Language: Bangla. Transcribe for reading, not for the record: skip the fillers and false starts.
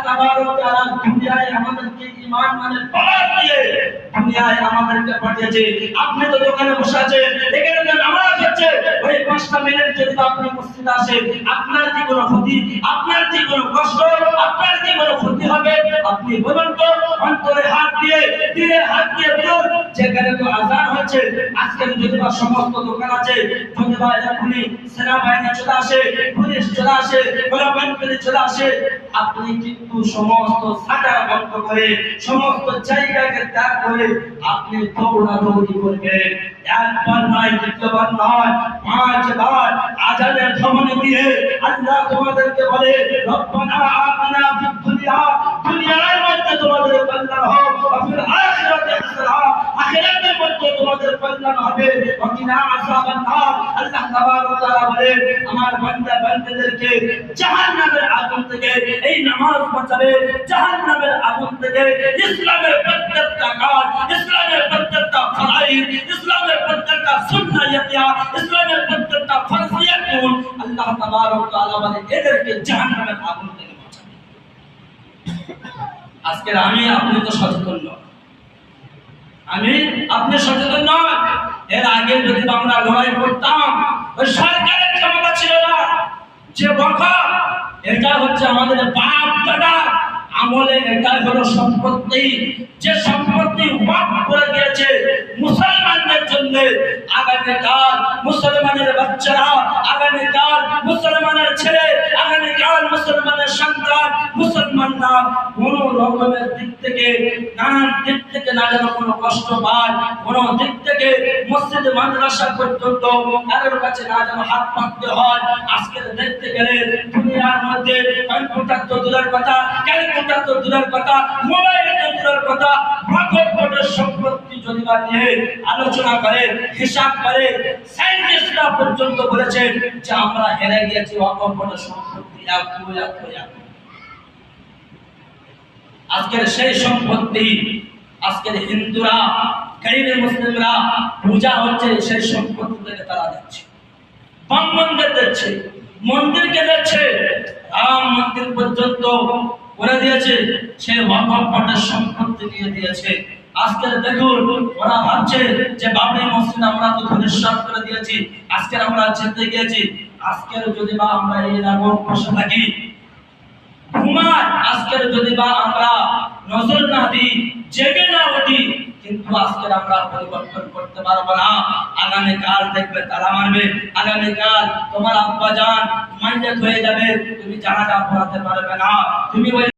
তাবারক ওয়া তাআলা দুনিয়ায় আমাদেরকে ঈমান মানে পাওয়ার দিয়ে দুনিয়ায় আমাদেরকে পাঠিয়েছে। আপনি তো দোকানে বসে আছেন, এখানে তো নামাজ হচ্ছে, ওই 5টা মিনিট যদি আপনি মসজিদে আসেন, আপনার কি কোনো ক্ষতি, আপনার কি কোনো কষ্ট, আপনার কি কোনো ক্ষতি হবে? আপনি বলুন তো, অন্তরে হাত দিয়ে, দিলে হাত দিয়ে বলুন, যেখানে তো আযান হচ্ছে, আজকে যদি বা সমস্ত দোকান আছে, যদি বা এখনই সেনাবাহিনী চলে আসে, পুলিশ চলে আসে, গোলাবাড়ি চলে আসে, আপনি কিন্তু সমস্ত শাটার বন্ধ করে, সমস্ত জায়গাকে ত্যাগ করে আপনি দৌড়াদৌড়ি করবেন। একবার নয়, দ্বিতীয়বার নয়, 5 বার আযানের ধ্বনি দিয়ে আল্লাহ তোমাদেরকে বলে, রব্বানা আতিনা ফিদ দুনিয়া, দুনিয়ার মধ্যে তোমাদের কল্যাণ হোক, ফিল আখিরাতি হাসানা, আখিরাতের মধ্যে তোমাদের কল্যাণ হবে, ওয়া কিনা আযাবান নার। আল্লাহ তাবারক ওয়া তাআলা বলেন, আমার বান্দা বান্দাদেরকে জাহান্নামের আগুন থেকে এই নামাজ বাঁচাবে, জাহান্নামের আগুন থেকে ইসলামের প্রত্যেকটা কাজ, ইসলামের প্রত্যেকটা ফরজ, ইসলামের প্রত্যেকটা সুন্নাহিয়া, ইসলামের প্রত্যেকটা ফরজিয়াতুন আল্লাহ তাবারক ওয়া তাআলা বলেন এদেরকে জাহান্নামের আগুন থেকে বাঁচাবে। আজকে আমি আপনি তো সচেতন নয়, আমি আপনি সচেতন নয়। এর আগে যদি আমরা লড়াই করতাম, ওই সরকারের ক্ষমতা ছিল না, যে বকা এটা হচ্ছে আমাদের বাপ দাদা আমলে, এটা হলো সম্পত্তি, যে সম্পত্তি ওয়াকফ করে দিয়েছে মুসলমানদের জন্য। আগামীকাল মুসলমানের বাচ্চারা, আগামীকাল মুসলমানের ছেলে, আগামীকাল মুসলমানের সন্তান, মুসলমানরা কোন রকমের দিক থেকে, নানান দিক থেকে না যেন কোনো কষ্ট পায়, কোন দিক থেকে মসজিদ মাদ্রাসা পর্যন্ত কারোর কাছে না যেন হাত পাততে হয়। আজকে দেখতে গেলে দুনিয়ার মধ্যে কম্পিউটার তো দূরের কথা, ক্যালকুলেটর তো দূরের কথা, মোবাইল তো দূরের কথা, ভাগবতের সম্পত্তি যদি বা নিয়ে আলোচনা করে, হিসাব করে, সায়েন্টিস্টরা পর্যন্ত বলেছে যে আমরা হেরে গিয়েছি ভাগবতের সম্পত্তি এক। আজকের সেই সম্পত্তি আজকের হিন্দুরা, গরিব মুসলিমরা পূজা হচ্ছে, সেই সম্পত্তি থেকে তারা দিচ্ছে, ব্রাহ্মণদের দিচ্ছে, মন্দিরকে দিচ্ছে, রাম মন্দির পর্যন্ত করে দিয়েছে, সে ওয়াকফের সম্পত্তি দিয়ে দিয়েছে। আজকে দেখুন ওরা ভাবছে যে বাবরি মসজিদ আমরা তো ধনেশ্বর করে দিয়েছি, আজকে আমরা জিতে গিয়েছি। আজকের যদি বা আমরা এই রকম বসে থাকি, ঘুমাই, আজকের যদি বা আমরা নজর না দিই, জেগে না উঠি, কিন্তু আজকের আমরা পরিবর্তন করতে পারবো না। আগামীকাল দেখবে তারা মারবে, আগামীকাল তোমার আব্বা জান মাইয়াত হয়ে যাবে, তুমি জানাজা পড়াতে পারবে না, তুমি